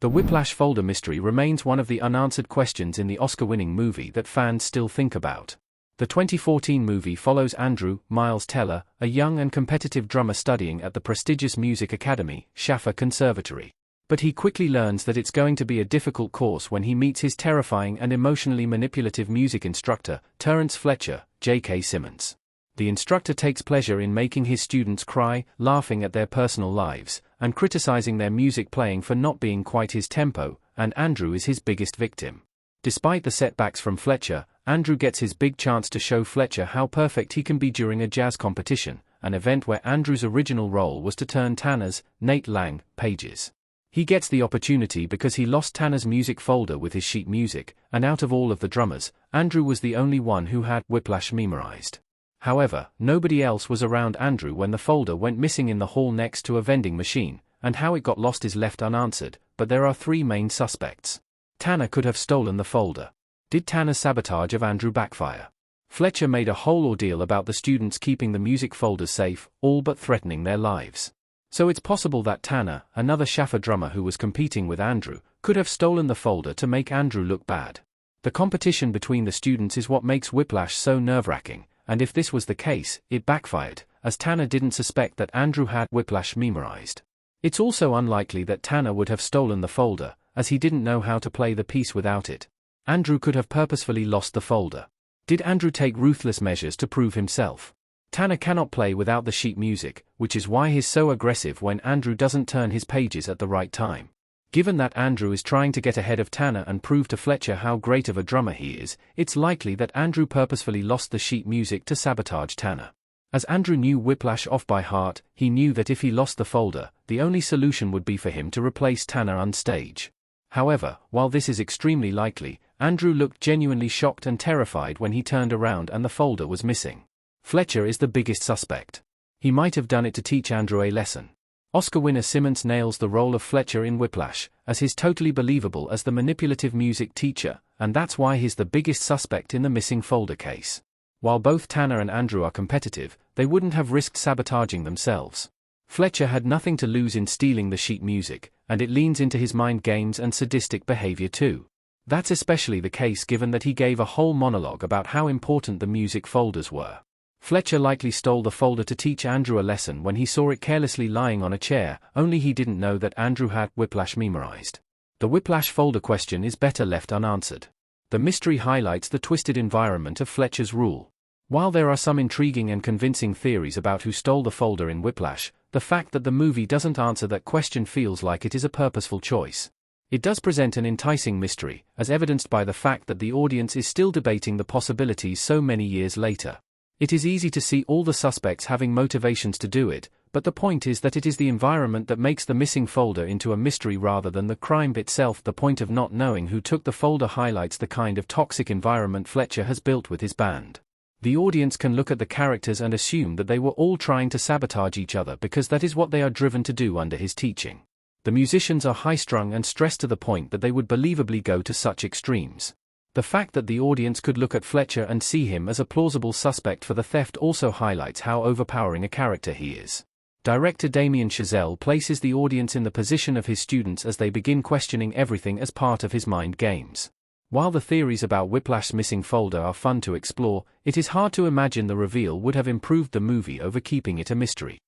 The Whiplash folder mystery remains one of the unanswered questions in the Oscar-winning movie that fans still think about. The 2014 movie follows Andrew Miles Teller, a young and competitive drummer studying at the prestigious music academy, Shaffer Conservatory. But he quickly learns that it's going to be a difficult course when he meets his terrifying and emotionally manipulative music instructor, Terrence Fletcher, J.K. Simmons. The instructor takes pleasure in making his students cry, laughing at their personal lives, and criticizing their music playing for not being quite his tempo, and Andrew is his biggest victim. Despite the setbacks from Fletcher, Andrew gets his big chance to show Fletcher how perfect he can be during a jazz competition, an event where Andrew's original role was to turn Tanner's, Nate Lang, pages. He gets the opportunity because he lost Tanner's music folder with his sheet music, and out of all of the drummers, Andrew was the only one who had Whiplash memorized. However, nobody else was around Andrew when the folder went missing in the hall next to a vending machine, and how it got lost is left unanswered, but there are three main suspects. Tanner could have stolen the folder. Did Tanner's sabotage of Andrew backfire? Fletcher made a whole ordeal about the students keeping the music folders safe, all but threatening their lives. So it's possible that Tanner, another Shaffer drummer who was competing with Andrew, could have stolen the folder to make Andrew look bad. The competition between the students is what makes Whiplash so nerve-wracking, and if this was the case, it backfired, as Tanner didn't suspect that Andrew had Whiplash memorized. It's also unlikely that Tanner would have stolen the folder, as he didn't know how to play the piece without it. Andrew could have purposefully lost the folder. Did Andrew take ruthless measures to prove himself? Tanner cannot play without the sheet music, which is why he's so aggressive when Andrew doesn't turn his pages at the right time. Given that Andrew is trying to get ahead of Tanner and prove to Fletcher how great of a drummer he is, it's likely that Andrew purposefully lost the sheet music to sabotage Tanner. As Andrew knew Whiplash off by heart, he knew that if he lost the folder, the only solution would be for him to replace Tanner on stage. However, while this is extremely likely, Andrew looked genuinely shocked and terrified when he turned around and the folder was missing. Fletcher is the biggest suspect. He might have done it to teach Andrew a lesson. Oscar winner Simmons nails the role of Fletcher in Whiplash, as he's totally believable as the manipulative music teacher, and that's why he's the biggest suspect in the missing folder case. While both Tanner and Andrew are competitive, they wouldn't have risked sabotaging themselves. Fletcher had nothing to lose in stealing the sheet music, and it leans into his mind games and sadistic behavior too. That's especially the case given that he gave a whole monologue about how important the music folders were. Fletcher likely stole the folder to teach Andrew a lesson when he saw it carelessly lying on a chair, only he didn't know that Andrew had Whiplash memorized. The Whiplash folder question is better left unanswered. The mystery highlights the twisted environment of Fletcher's rule. While there are some intriguing and convincing theories about who stole the folder in Whiplash, the fact that the movie doesn't answer that question feels like it is a purposeful choice. It does present an enticing mystery, as evidenced by the fact that the audience is still debating the possibilities so many years later. It is easy to see all the suspects having motivations to do it, but the point is that it is the environment that makes the missing folder into a mystery rather than the crime itself. The point of not knowing who took the folder highlights the kind of toxic environment Fletcher has built with his band. The audience can look at the characters and assume that they were all trying to sabotage each other because that is what they are driven to do under his teaching. The musicians are high-strung and stressed to the point that they would believably go to such extremes. The fact that the audience could look at Fletcher and see him as a plausible suspect for the theft also highlights how overpowering a character he is. Director Damien Chazelle places the audience in the position of his students as they begin questioning everything as part of his mind games. While the theories about Whiplash's missing folder are fun to explore, it is hard to imagine the reveal would have improved the movie over keeping it a mystery.